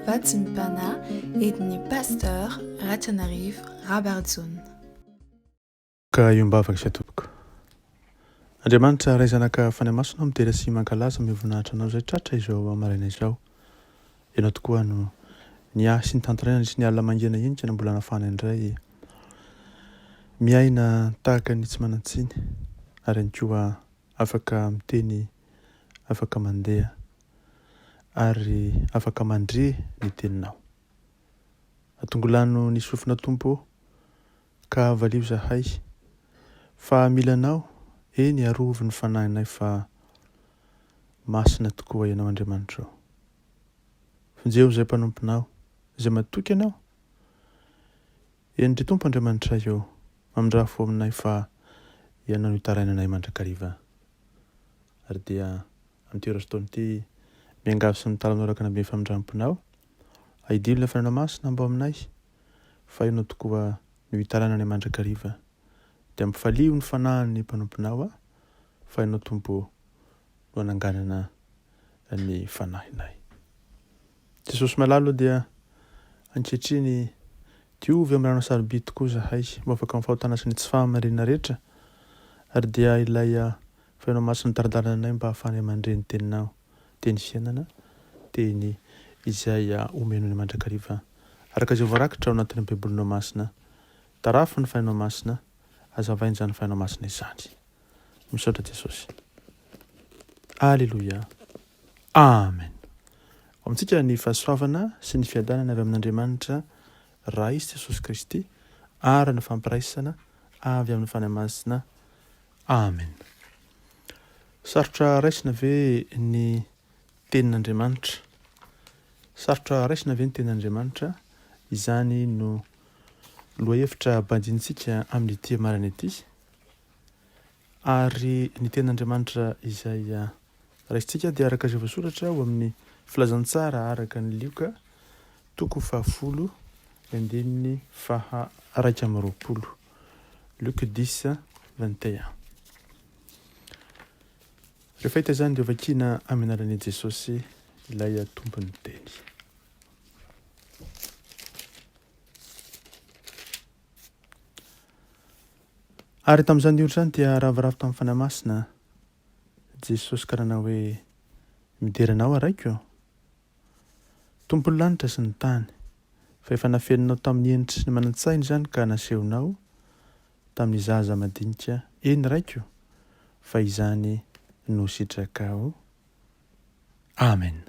Vatimpana est-elle Pasteur RATIANARIVO Rabarijaona. Ka iombavaka sy atopoko. Andriamanitra ray zanaka fanahy-masina mitera sy mankalaza mivonahitra anao izay tratra izao amaraina izao. Ianao tokoa no niahy sy ny tanterana sy ny alina mangina intsy na mbola nafana indray. Miaina tahaka ny tsy manan-tsiny ary ihany koa afaka miteny, afaka mandeha ary afaka mandre ny teninao. Atongolano ny sofina Tompo ka valio zahay fa milanao eny arovy ny fanahinay fa masina tokoa ianao Andriamanitra. Finjeo izay mpanomponao, izay matoky ianao. Endry Tompo Andriamanitra eo, mamindraha fo aminay fa ianao no hitarainanay mandrakariva. Ary dia amin'ity fotoana ity miangavy sy mitala noraka nabe famindramponao. Aidilo ny fanana masina mbo aminay fa ianao tokoa no hitarainanay mandrakariva. Dia ampifalio ny fanahiny mpanomponao fa ianao Tompo no ananganana ny fanahinay. Jesosy malalo dia ankehitriny diovy amin'ny rano saroby tokoa zahay mba afaka mifahotana sy ny tsy fahamarinana rehetra. Ary dia ilay fa ianao masina taradalanay mba hahafahanay mandre ny teninao, teny fiainana, teny izay omeno ny mandrakariva. Araka izay voarakitra ao anatin'ny baibolinao masina, tarafo ny fainao masina, azavainy izany fainao masina izany. Misaotra Jesosy. Alleluia. Amen. Amintsika ny fahasoavana sy ny fiadanana avy amin'Andriamanitra Ray Jesosy Kristy ary ny fampiraisana avy amin'ny fanahy masina. Amen. Sarotra raisina ve ny tenin'Andriamanitra? Sarotra raisina ve ny tenin'Andriamanitra? Izany no lohahevitra bandintsika amin'ity marina ity. Ary ny tenin'Andriamanitra izay raisintsika dia araka izay voasoratra ao amin'ny filazantsara araka ny Lioka 10:120. Luc 10:21. Rehefa hita izany dia vakiana amin'ny alalan'i Jesosy ilay tompony teny. Ary tamin'izany diondro izany dia ravoravo tamin'ny fanahy masina Jesosy karana hoe mideranao araiko. Tompony lanitra sy ny tany, fa efa nafeninao tamin'ny endritra sy ny manan-tsainy izany ka nasehonao tamin'ny zaza madinika eny raiko, fa izany no sitrakao. Amen.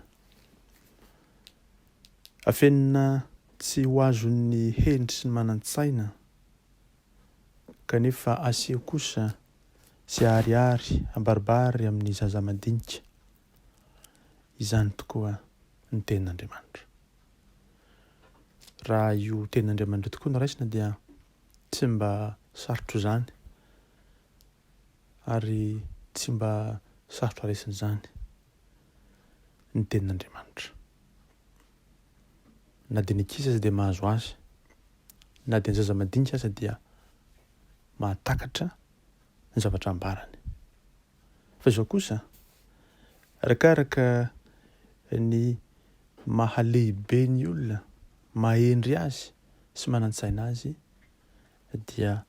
Afenina tsy ho azon'ny hendry sy ny manan-tsaina kanefa aseho kosa sy ariary ambaribary amin'ny zaza madinika. Izany tokoa ny tenin'Andriamanitra. Raha io tenin'Andriamanitra tokoa no raisina dia tsy mba sarotro izany ary tsy mba sarotro raisina izany ny tenin'Andriamanitra. Na dia ny ankizy aza dia mahazo azy, na dia ny zaza madinika aza dia mahatakatra ny zavatra ambarany. Fa izao kosa, arakaraka ny mahalehibe ny olona, mahendry azy sy manan-tsaina azy, dia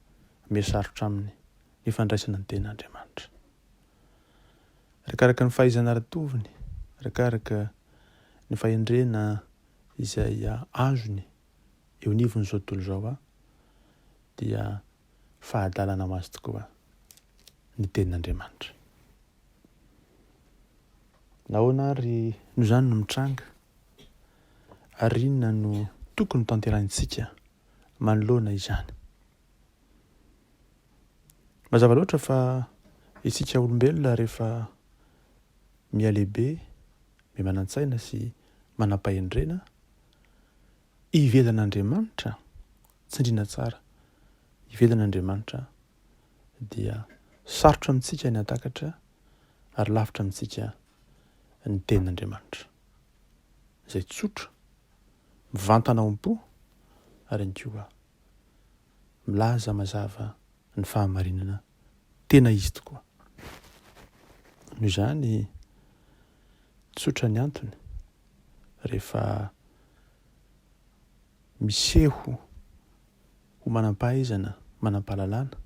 mihasarotra aminy ny fandraisana ny tenin'Andriamanitra. Arakaraka ny fahaizana ara-toviny, arakaraka ny fahendrena izay azony eo nivon'izao tontolo izao dia fahadalana azy tokoa ny tenin'Andriamanitra. Nahoana ary no izany no mitranga? Ary inona no tokony tanterahintsika manoloana izany? Mazava loatra fa isika olombelona rehefa mialehibe, manan-tsaina sy manam-pahendrena, ivelan'Andriamanitra, tsindriana tsara, ivelan'Andriamanitra dia sarotra amintsika ny hatakatra ary lavitra amintsika ny tenin'Andriamanitra. Izay tsotra, mivantana ao am-po ary ihany koa milaza mazava ny fahamarinana tena izy tokoa. Noho izany tsotra ny antony rehefa miseho ho manam-pahaizana, manam-pahalalana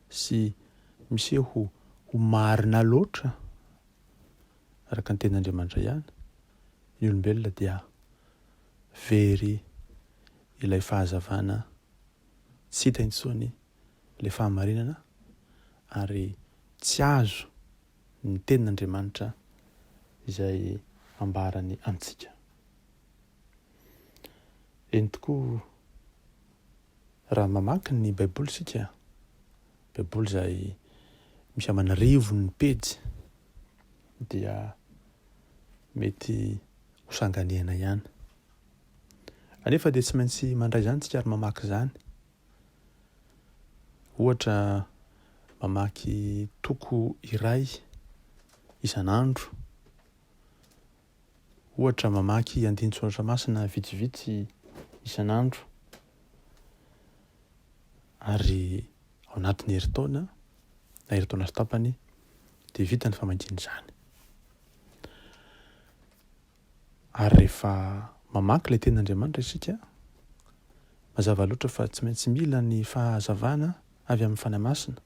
sy miseho ho marina loatra araka ny tenin'Andriamanitra ihany, ny olombelona dia very ilay fahazavana tsy hita intsony ilay fahamarinana ary tsy azo ny tenin'Andriamanitra izay ambarany amintsika. Eny tokoa raha mamaky ny baiboly isika, baiboly izay misy aman'arivo ny pejy, dia mety ho sanganiana ihany. Anefa dia tsy maintsy mandray izany tsika ary mamaky izany. Ohatra mamaky toko iray isan'andro, ohatra mamaky andiny soratra masina vitsivitsy isan'andro, ary ao anatin'ny herintaona na herintaona sy tapany dia vita ny famakiana izany. Ary rehefa mamaky ilay tenin'Andriamanitra isika, mazava loatra fa tsy maintsy mila ny fahazavana avy amin'ny fanahy masina.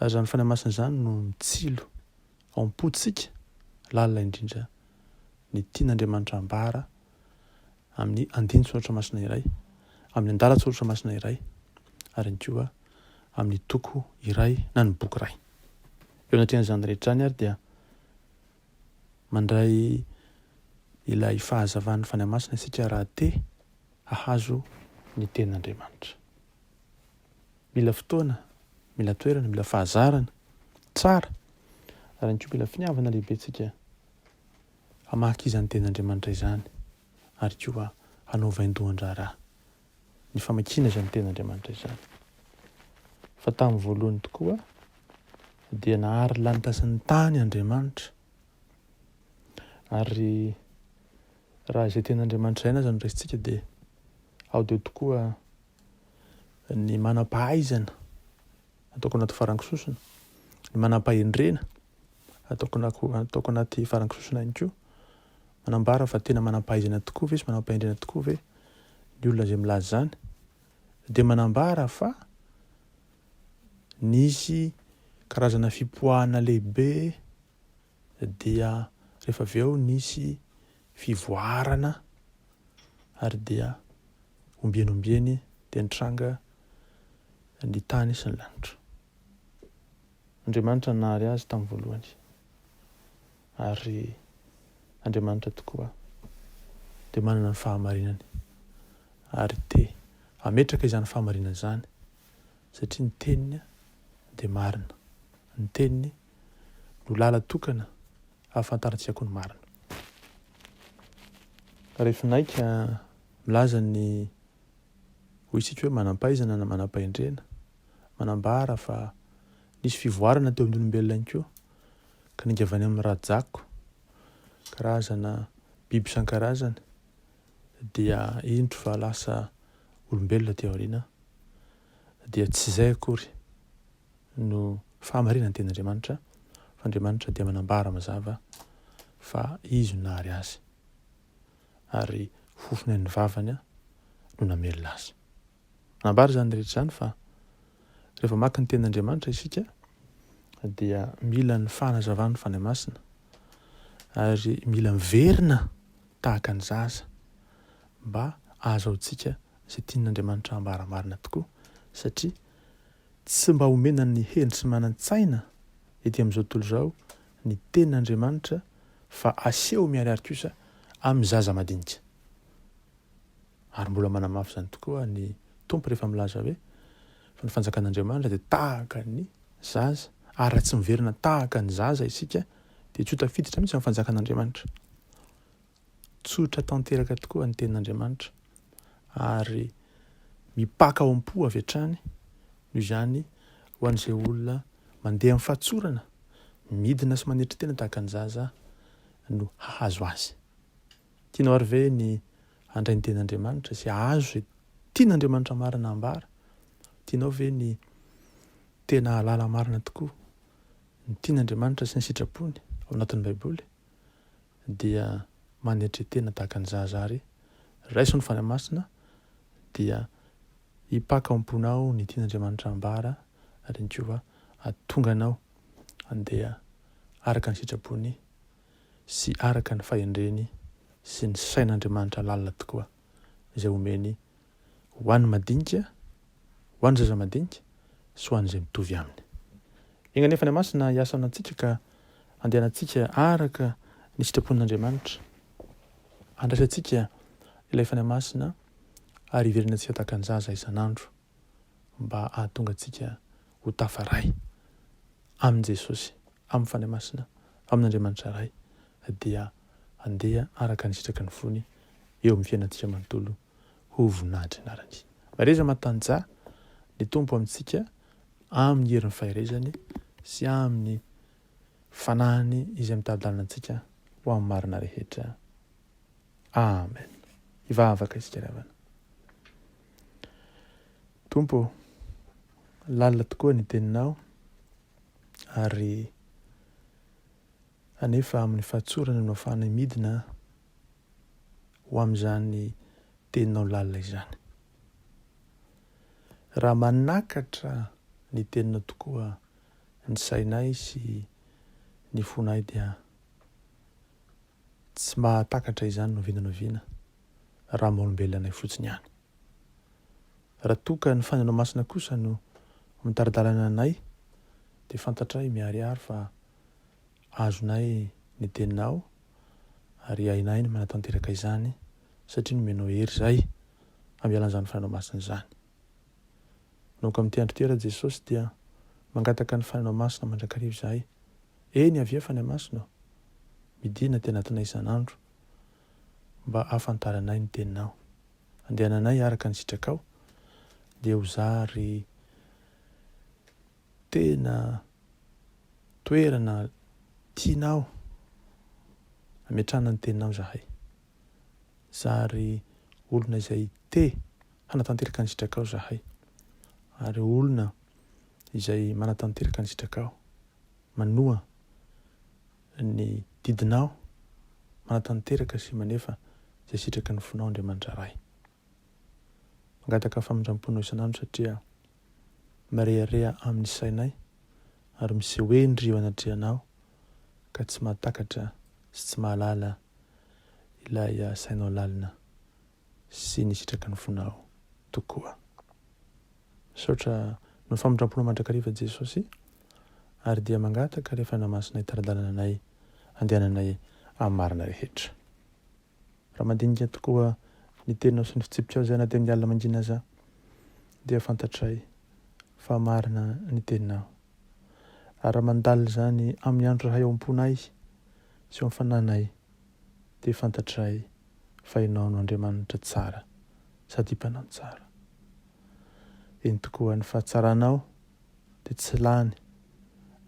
Ary izany fanahy masina izany no mitsilo ao am-potsika lalina indrindra ny tian'Andriamanitra ambara amin'ny andiny soratra masina iray, amin'ny andalan-soratra masina iray, ary ny koa amin'ny toko iray na ny boky iray. Eo anatin'izany rehetra izany ary dia mandray ilay fahazavan'ny fanahy masina isika raha te hahazo ny tenin'Andriamanitra. Mila fotoana, mila toerana, mila fahazarana tsara, ary ny koa mila finiavana lehibe tsika hamaky izany tenin'Andriamanitra izany, ary koa hanao vaindohan-draharaha ny famakiana izany tenin'Andriamanitra izany. Fa tamin'ny voalohany tokoa dia nahary lanitra sy ny tany Andriamanitra, ary raha izay tenin'Andriamanitra izay no raisitsika dia ao dia tokoa ny manam-pahaizana ataoko anaty farankisosona, ny manam-pahendrena ataoko anaty farankisosona ihany koa, manambara fa tena manam-pahaizana tokoa ve sy manam-pahendrena tokoa ve ny olona izay milaza izany, dia manambara fa nisy karazana fipoahana lehibe, dia rehefa avy eo nisy fivoarana, ary dia ombieny dia nitranga ny tany sy ny lanitra. Andriamanitra nahary azy tamin'ny voalohany, ary Andriamanitra tokoa dia manana ny fahamarinany, ary te hametraka izany fahamarinana izany, satria ny teniny dia marina, ny teniny no lala tokana ahafantarantsika koa ny marina. Rehefa naika milaza ny hoy isika hoe manam-pahaizana na manam-pahendrena, manambara fa nisy fivoarana teo amin'ny olombelona ihany koa, ka ningavany amin'ny rajako, karazana biby isan-karazany, dia indro fa lasa olombelona teo aoriana, dia tsy izay akory no fahamarinana ny tenin'Andriamanitra, fa Andriamanitra dia manambara mazava fa izy no nahary azy, ary fofona ny vavany no namelona azy. Manambara izany rehetra izany fa rehefa maka ny tenin'Andriamanitra isika dia mila ny fanazavan'ny fanahy masina, ary mila miverina tahaka ny zaza mba ahazoantsika izay tian'Andriamanitra ambaramarina tokoa, satria tsy mba homena ny hendry sy manan-tsaina ety amin'izao tontolo izao ny tenin'Andriamanitra, fa aseho miharihary kosa amin'ny zaza madinika. Ary mbola manamafy izany tokoa ny tompo rehefa milaza hoe fa ny fanjakan'Andriamanitra dia tahaka ny zaza, ary raha tsy miverina tahaka ny zaza isika dia tsy ho tafiditra mihitsy amin'ny fanjakan'Andriamanitra. Tsotra tanteraka tokoa ny tenin'Andriamanitra, ary mipaka ao am-po avy hatrany, noho izany ho an'izay olona mandeha amin'ny fahatsorana, midina sy manetry tena tahaka ny zaza no hahazo azy. Tianao ary ve ny handray ny tenin'Andriamanitra sy ahazo izay tian'Andriamanitra marina ambara? Tianao ve ny tena halala marina tokoa ny tian'Andriamanitra sy ny sitrapony ao anatin'ny baiboly? Dia manetry tena tahaka ny zaza ary raiso ny fanahy masina dia hipaka amponao ny Tenin'Andriamanitra ambara ary ny Jehova atonga anao andeha araka ny sitrapony sy araka ny fahendreny sy ny sain'Andriamanitra lalina tokoa izay omeny ho an'ny madinika, ho an'ny zaza madinika sy ho an'izay mitovy aminy. Iny anefa ny masina hiasa amintsika ka andehanantsika araka ny sitrapon'Andriamanitra. Andraisantsika ilay fany masina ary iverinantsika tahaka ny zaza isan'andro mba ahatonga antsika ho tafaray amin' Jesosy, amin'ny fany masina, amin'Andriamanitra iray, dia andeha araka ny sitraky ny fony eo amin'ny fiainantsika manontolo ho voninahitra anarany. Mareza matanja ny tompo amintsika amin'ny herin'ny faherezany sy amin'ny fanahiny izay mitadilalina antsika ho amin'ny marina rehetra. Amen. Ivavaka isika ravana. Tompo, lalina tokoa ny teninao ary anefa amin'ny fahatsorana no ahafahana midina ho amin'izany teninao lalina izany. Raha manakatra ny teninao tokoa ny sainay sy ny fonay dia tsy mahatakatra izany no vinanoviana raha maolombelonanay fotsiny ihany. Raha toka ny fananao masina kosa no mitaridalana anay dia fantatray miharihary fa azonay ny teninao ary hainay ny manatanteraka izany satria nomenao hery izay amialan'izany fananao masina izany. Noka amin'ity andro ity raha Jesosy dia mangataka ny fananao masina mandrakariva izahay. Eny avia fanay masina midina tena anatinay isan'andro mba ahafantaranay ny teninao. Andehananay araka ny sitrakao dia ho zary tena toerana tianao ametrahana ny teninao zahay. Zary olona izay te hanatanteraka ny sitrakao zahay ary olona izay manatanteraka ny sitrakao, manoa ny didinao, manatanteraka sy manefa izay sitraky ny fonao Andriamanitra ray. Mangataka famindramponao isan'andro satria marehareha amin'ny sainay ary miseho endry eo anatrehanao ka tsy mahatakatra sy tsy mahalala ilay sainao lalina sy ny sitraky ny fonao tokoa. Saotra no famindramponao mandrakariva Jesosy ary dia mangataka rehefa namasina itaradalana anay andehananay amin'ny marina rehetra. Raha mandinika tokoa ny teninao sy ny fitsipitsao izay anaty amin'ny alina mangina aza dia fantatray fa marina ny teninao. Ary raha mandalina izany amin'ny andro raha eo am-ponay sy eo amin'ny fananay dia fantatray fa ianao no Andriamanitra tsara sady mpanao tsara. Eny tokoa ny fahatsaranao dia tsy lany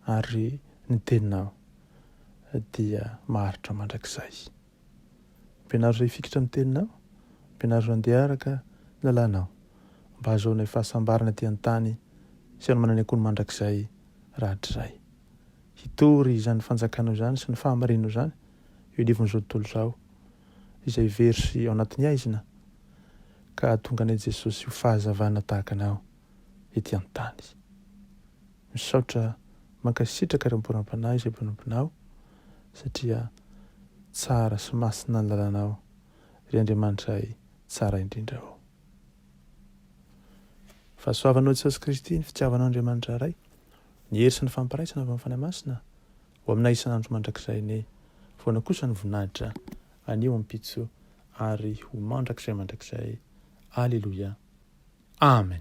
ary ny teninao dia maharitra mandrakizay. Ampianaro izay fikitra amin'ny teninao, ampianaro andeha araka ny lalànao mba ahazoanay fahasambarana aty an-tany sy ano manana akory mandrakizay rahatrizay. Hitory izany fanjakanao izany sy ny fahamarinao izany eo anivon'izao tontolo izao izay very sy ao anatin'ny aizina ka hahatonga anay Jesosy ho fahazavana tahaka anao ety an-tany. Misaotra mankasitraka ramporam-panahy izay mpanomponao satria tsara sy masina ny lalànao ry Andriamanitra tsara indrindra ao. Fahasoavanao Jesosy Kristy, ny fitiavanao Andriamanitra ray, ny hery sy ny fampiraisana avy amin'ny fanahy masina ho aminay isan'andro mandrakizay ne foana kosa ny voninahitra anio ampitso ary ho mandrakizay. Aleluia. Amen.